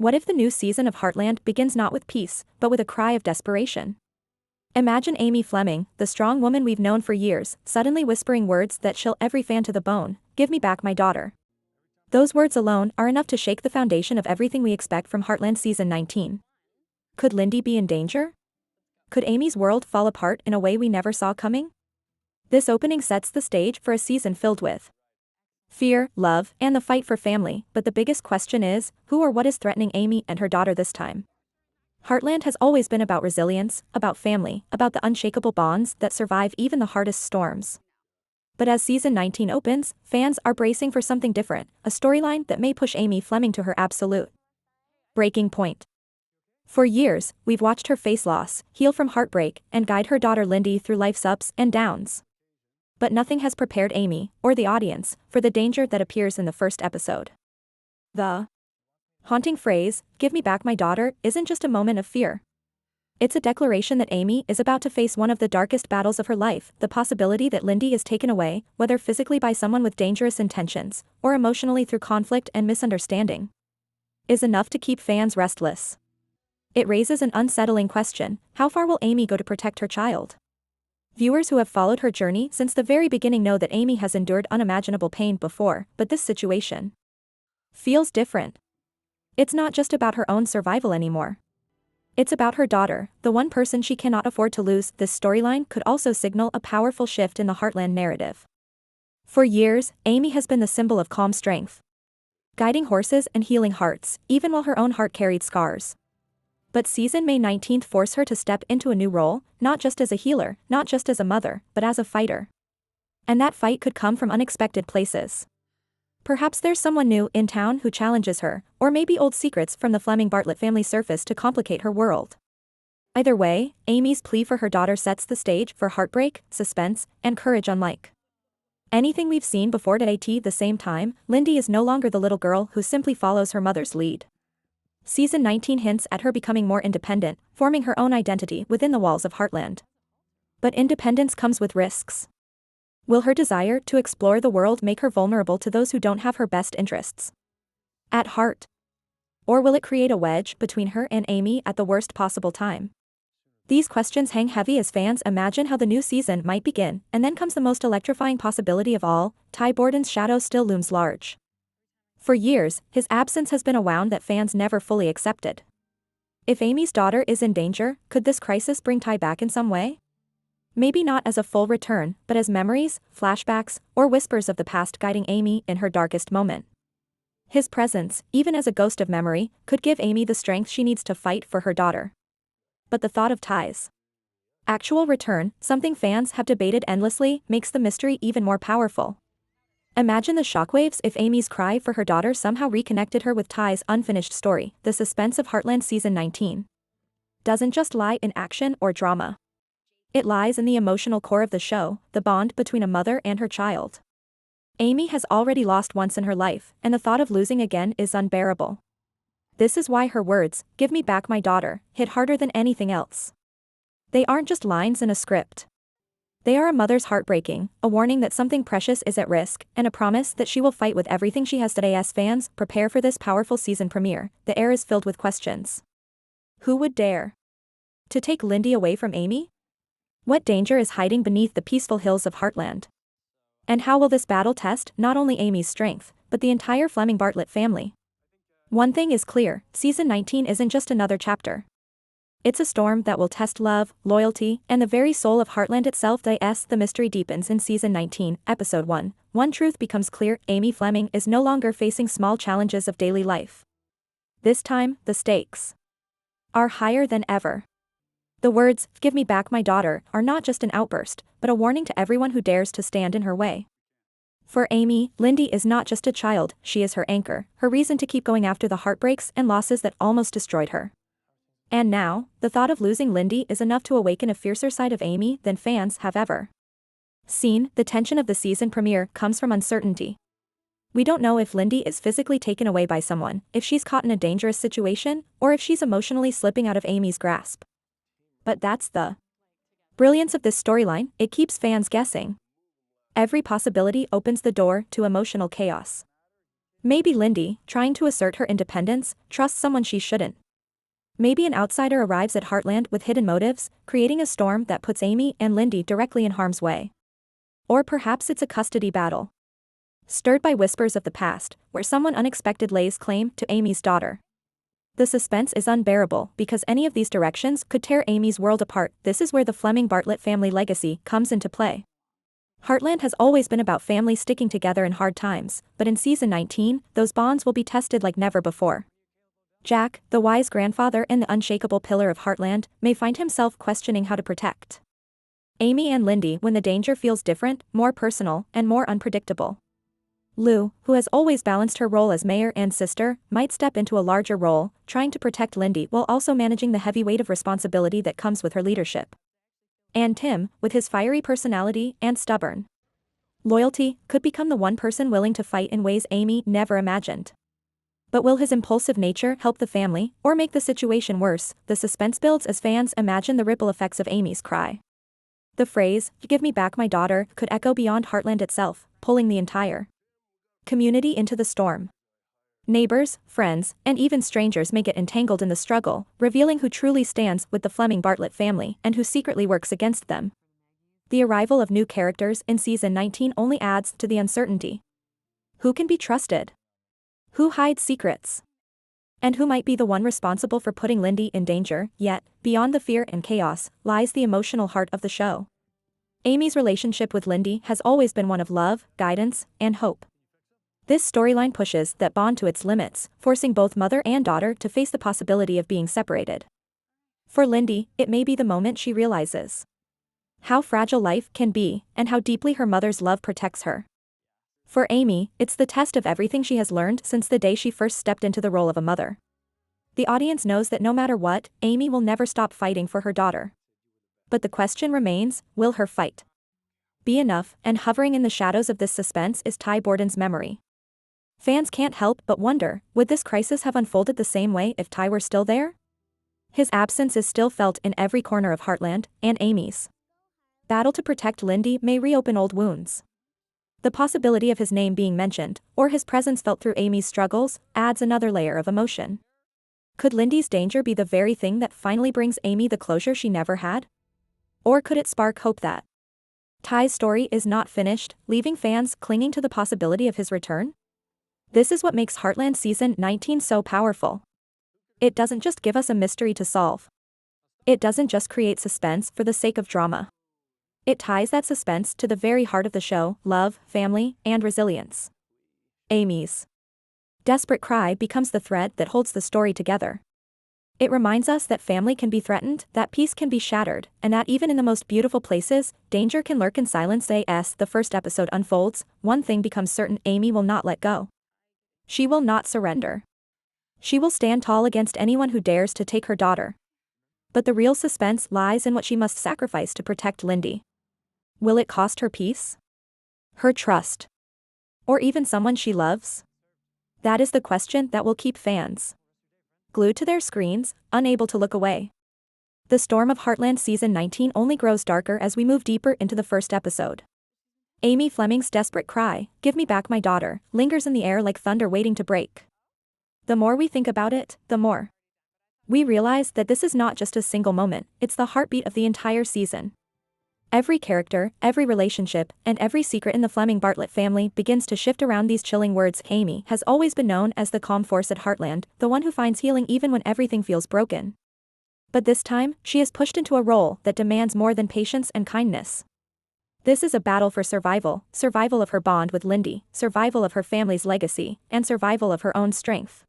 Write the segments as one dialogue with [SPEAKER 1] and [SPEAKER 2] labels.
[SPEAKER 1] What if the new season of Heartland begins not with peace, but with a cry of desperation? Imagine Amy Fleming, the strong woman we've known for years, suddenly whispering words that chill every fan to the bone, "Give me back my daughter." Those words alone are enough to shake the foundation of everything we expect from Heartland Season 19. Could Lindy be in danger? Could Amy's world fall apart in a way we never saw coming? This opening sets the stage for a season filled with fear, love, and the fight for family, but the biggest question is, who or what is threatening Amy and her daughter this time? Heartland has always been about resilience, about family, about the unshakable bonds that survive even the hardest storms. But as Season 19 opens, fans are bracing for something different, a storyline that may push Amy Fleming to her absolute breaking point. For years, we've watched her face loss, heal from heartbreak, and guide her daughter Lindy through life's ups and downs. But nothing has prepared Amy, or the audience, for the danger that appears in the first episode. The haunting phrase, "Give me back my daughter," isn't just a moment of fear. It's a declaration that Amy is about to face one of the darkest battles of her life, the possibility that Lindy is taken away, whether physically by someone with dangerous intentions, or emotionally through conflict and misunderstanding, is enough to keep fans restless. It raises an unsettling question: how far will Amy go to protect her child? Viewers who have followed her journey since the very beginning know that Amy has endured unimaginable pain before, but this situation feels different. It's not just about her own survival anymore. It's about her daughter, the one person she cannot afford to lose. This storyline could also signal a powerful shift in the Heartland narrative. For years, Amy has been the symbol of calm strength, guiding horses and healing hearts, even while her own heart carried scars. But Season May 19th forced her to step into a new role, not just as a healer, not just as a mother, but as a fighter. And that fight could come from unexpected places. Perhaps there's someone new in town who challenges her, or maybe old secrets from the Fleming Bartlett family surface to complicate her world. Either way, Amy's plea for her daughter sets the stage for heartbreak, suspense, and courage unlike anything we've seen before. At the same time, Lindy is no longer the little girl who simply follows her mother's lead. Season 19 hints at her becoming more independent, forming her own identity within the walls of Heartland. But independence comes with risks. Will her desire to explore the world make her vulnerable to those who don't have her best interests at heart? Or will it create a wedge between her and Amy at the worst possible time? These questions hang heavy as fans imagine how the new season might begin, and then comes the most electrifying possibility of all: Ty Borden's shadow still looms large. For years, his absence has been a wound that fans never fully accepted. If Amy's daughter is in danger, could this crisis bring Ty back in some way? Maybe not as a full return, but as memories, flashbacks, or whispers of the past guiding Amy in her darkest moment. His presence, even as a ghost of memory, could give Amy the strength she needs to fight for her daughter. But the thought of Ty's actual return, something fans have debated endlessly, makes the mystery even more powerful. Imagine the shockwaves if Amy's cry for her daughter somehow reconnected her with Ty's unfinished story. The suspense of Heartland Season 19 doesn't just lie in action or drama. It lies in the emotional core of the show, the bond between a mother and her child. Amy has already lost once in her life, and the thought of losing again is unbearable. This is why her words, "Give me back my daughter," hit harder than anything else. They aren't just lines in a script. They are a mother's heartbreaking, a warning that something precious is at risk, and a promise that she will fight with everything she has today. As fans prepare for this powerful season premiere, the air is filled with questions. Who would dare to take Lindy away from Amy? What danger is hiding beneath the peaceful hills of Heartland? And how will this battle test not only Amy's strength, but the entire Fleming Bartlett family? One thing is clear: Season 19 isn't just another chapter. It's a storm that will test love, loyalty, and the very soul of Heartland itself. The mystery deepens in Season 19, Episode 1. One truth becomes clear: Amy Fleming is no longer facing small challenges of daily life. This time, the stakes are higher than ever. The words, "Give me back my daughter," are not just an outburst, but a warning to everyone who dares to stand in her way. For Amy, Lindy is not just a child, she is her anchor, her reason to keep going after the heartbreaks and losses that almost destroyed her. And now, the thought of losing Lindy is enough to awaken a fiercer side of Amy than fans have ever seen. The tension of the season premiere comes from uncertainty. We don't know if Lindy is physically taken away by someone, if she's caught in a dangerous situation, or if she's emotionally slipping out of Amy's grasp. But that's the brilliance of this storyline: it keeps fans guessing. Every possibility opens the door to emotional chaos. Maybe Lindy, trying to assert her independence, trusts someone she shouldn't. Maybe an outsider arrives at Heartland with hidden motives, creating a storm that puts Amy and Lindy directly in harm's way. Or perhaps it's a custody battle, stirred by whispers of the past, where someone unexpected lays claim to Amy's daughter. The suspense is unbearable because any of these directions could tear Amy's world apart. This is where the Fleming-Bartlett family legacy comes into play. Heartland has always been about families sticking together in hard times, but in season 19, those bonds will be tested like never before. Jack, the wise grandfather and the unshakable pillar of Heartland, may find himself questioning how to protect Amy and Lindy when the danger feels different, more personal, and more unpredictable. Lou, who has always balanced her role as mayor and sister, might step into a larger role, trying to protect Lindy while also managing the heavy weight of responsibility that comes with her leadership. And Tim, with his fiery personality and stubborn loyalty, could become the one person willing to fight in ways Amy never imagined. But will his impulsive nature help the family, or make the situation worse? The suspense builds as fans imagine the ripple effects of Amy's cry. The phrase, "Give me back my daughter," could echo beyond Heartland itself, pulling the entire community into the storm. Neighbors, friends, and even strangers may get entangled in the struggle, revealing who truly stands with the Fleming-Bartlett family and who secretly works against them. The arrival of new characters in season 19 only adds to the uncertainty. Who can be trusted? Who hides secrets? And who might be the one responsible for putting Lindy in danger? Yet, beyond the fear and chaos, lies the emotional heart of the show. Amy's relationship with Lindy has always been one of love, guidance, and hope. This storyline pushes that bond to its limits, forcing both mother and daughter to face the possibility of being separated. For Lindy, it may be the moment she realizes how fragile life can be, and how deeply her mother's love protects her. For Amy, it's the test of everything she has learned since the day she first stepped into the role of a mother. The audience knows that no matter what, Amy will never stop fighting for her daughter. But the question remains, will her fight be enough? And hovering in the shadows of this suspense is Ty Borden's memory. Fans can't help but wonder, would this crisis have unfolded the same way if Ty were still there? His absence is still felt in every corner of Heartland, and Amy's battle to protect Lindy may reopen old wounds. The possibility of his name being mentioned, or his presence felt through Amy's struggles, adds another layer of emotion. Could Lindy's danger be the very thing that finally brings Amy the closure she never had? Or could it spark hope that Ty's story is not finished, leaving fans clinging to the possibility of his return? This is what makes Heartland season 19 so powerful. It doesn't just give us a mystery to solve. It doesn't just create suspense for the sake of drama. It ties that suspense to the very heart of the show: love, family, and resilience. Amy's desperate cry becomes the thread that holds the story together. It reminds us that family can be threatened, that peace can be shattered, and that even in the most beautiful places, danger can lurk in silence. As the first episode unfolds, one thing becomes certain: Amy will not let go. She will not surrender. She will stand tall against anyone who dares to take her daughter. But the real suspense lies in what she must sacrifice to protect Lindy. Will it cost her peace? Her trust? Or even someone she loves? That is the question that will keep fans glued to their screens, unable to look away. The storm of Heartland season 19 only grows darker as we move deeper into the first episode. Amy Fleming's desperate cry, "Give me back my daughter," lingers in the air like thunder waiting to break. The more we think about it, the more we realize that this is not just a single moment, it's the heartbeat of the entire season. Every character, every relationship, and every secret in the Fleming-Bartlett family begins to shift around these chilling words. Amy has always been known as the calm force at Heartland, the one who finds healing even when everything feels broken. But this time, she is pushed into a role that demands more than patience and kindness. This is a battle for survival: survival of her bond with Lindy, survival of her family's legacy, and survival of her own strength.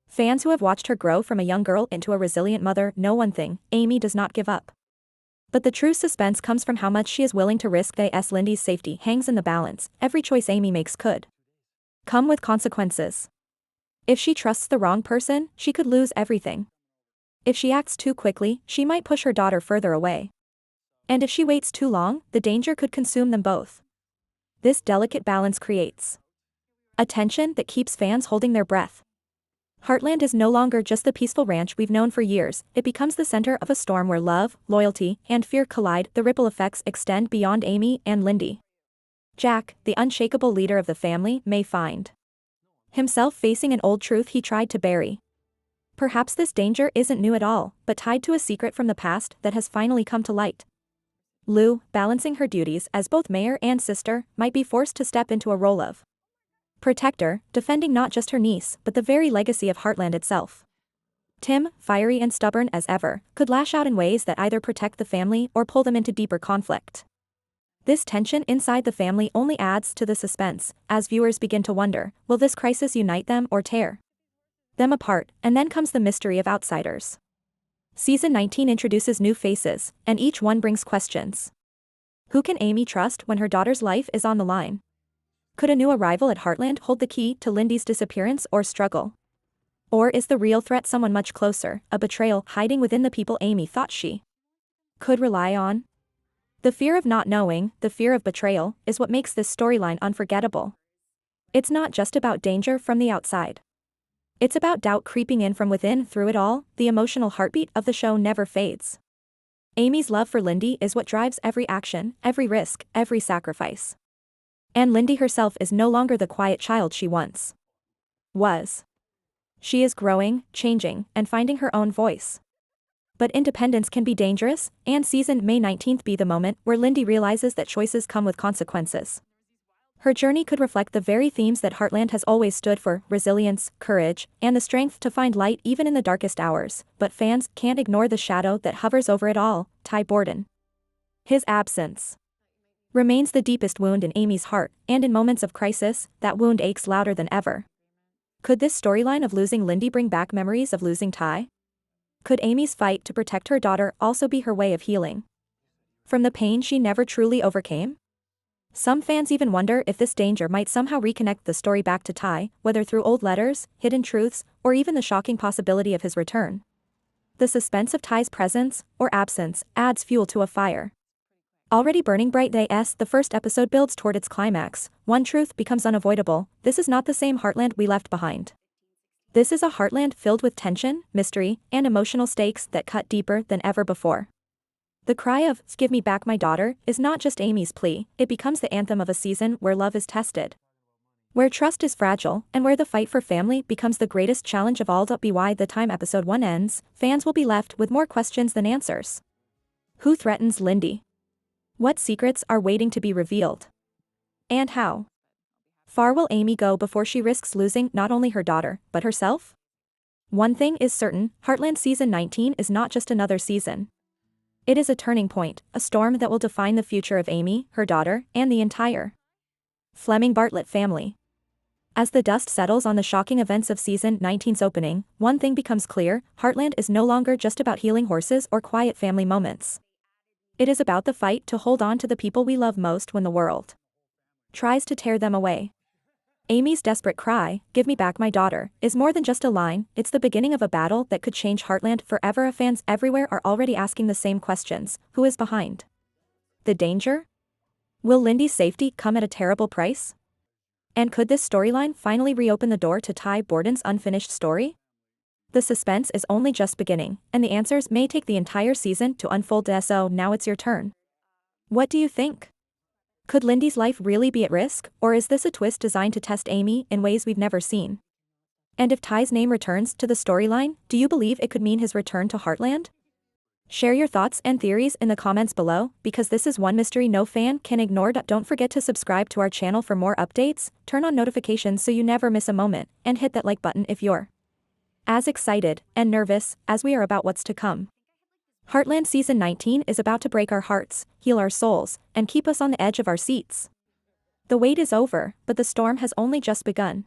[SPEAKER 1] Fans who have watched her grow from a young girl into a resilient mother know one thing: Amy does not give up. But the true suspense comes from how much she is willing to risk. Lindy's safety hangs in the balance. Every choice Amy makes could come with consequences. If she trusts the wrong person, she could lose everything. If she acts too quickly, she might push her daughter further away. And if she waits too long, the danger could consume them both. This delicate balance creates a tension that keeps fans holding their breath. Heartland is no longer just the peaceful ranch we've known for years, it becomes the center of a storm where love, loyalty, and fear collide. The ripple effects extend beyond Amy and Lindy. Jack, the unshakable leader of the family, may find himself facing an old truth he tried to bury. Perhaps this danger isn't new at all, but tied to a secret from the past that has finally come to light. Lou, balancing her duties as both mayor and sister, might be forced to step into a role of protector, defending not just her niece but the very legacy of Heartland itself. Tim, fiery and stubborn as ever, could lash out in ways that either protect the family or pull them into deeper conflict. This tension inside the family only adds to the suspense, as viewers begin to wonder, will this crisis unite them or tear them apart? And then comes the mystery of outsiders. Season 19 introduces new faces, and each one brings questions. Who can Amy trust when her daughter's life is on the line? Could a new arrival at Heartland hold the key to Lindy's disappearance or struggle? Or is the real threat someone much closer, a betrayal hiding within the people Amy thought she could rely on? The fear of not knowing, the fear of betrayal, is what makes this storyline unforgettable. It's not just about danger from the outside. It's about doubt creeping in from within. Through it all, the emotional heartbeat of the show never fades. Amy's love for Lindy is what drives every action, every risk, every sacrifice. And Lindy herself is no longer the quiet child she once was. She is growing, changing, and finding her own voice. But independence can be dangerous, and season May 19th be the moment where Lindy realizes that choices come with consequences. Her journey could reflect the very themes that Heartland has always stood for: resilience, courage, and the strength to find light even in the darkest hours. But fans can't ignore the shadow that hovers over it all: Ty Borden. His absence remains the deepest wound in Amy's heart, and in moments of crisis, that wound aches louder than ever. Could this storyline of losing Lindy bring back memories of losing Ty? Could Amy's fight to protect her daughter also be her way of healing from the pain she never truly overcame? Some fans even wonder if this danger might somehow reconnect the story back to Ty, whether through old letters, hidden truths, or even the shocking possibility of his return. The suspense of Ty's presence, or absence, adds fuel to a fire already burning bright. The first episode builds toward its climax. One truth becomes unavoidable: this is not the same Heartland we left behind. This is a Heartland filled with tension, mystery, and emotional stakes that cut deeper than ever before. The cry of "Give me back my daughter" is not just Amy's plea, it becomes the anthem of a season where love is tested, where trust is fragile, and where the fight for family becomes the greatest challenge of all. By the time episode 1 ends, fans will be left with more questions than answers. Who threatens Lindy? What secrets are waiting to be revealed? And how far will Amy go before she risks losing not only her daughter, but herself? One thing is certain: Heartland Season 19 is not just another season. It is a turning point, a storm that will define the future of Amy, her daughter, and the entire Fleming Bartlett family. As the dust settles on the shocking events of Season 19's opening, one thing becomes clear: Heartland is no longer just about healing horses or quiet family moments. It is about the fight to hold on to the people we love most when the world tries to tear them away. Amy's desperate cry, "Give me back my daughter," is more than just a line, it's the beginning of a battle that could change Heartland forever. Fans everywhere are already asking the same questions: who is behind the danger? Will Lindy's safety come at a terrible price? And could this storyline finally reopen the door to Ty Borden's unfinished story? The suspense is only just beginning, and the answers may take the entire season to unfold. So now it's your turn. What do you think? Could Lindy's life really be at risk, or is this a twist designed to test Amy in ways we've never seen? And if Ty's name returns to the storyline, do you believe it could mean his return to Heartland? Share your thoughts and theories in the comments below, because this is one mystery no fan can ignore. Don't forget to subscribe to our channel for more updates, turn on notifications so you never miss a moment, and hit that like button if you're as excited and nervous as we are about what's to come. Heartland Season 19 is about to break our hearts, heal our souls, and keep us on the edge of our seats. The wait is over, but the storm has only just begun.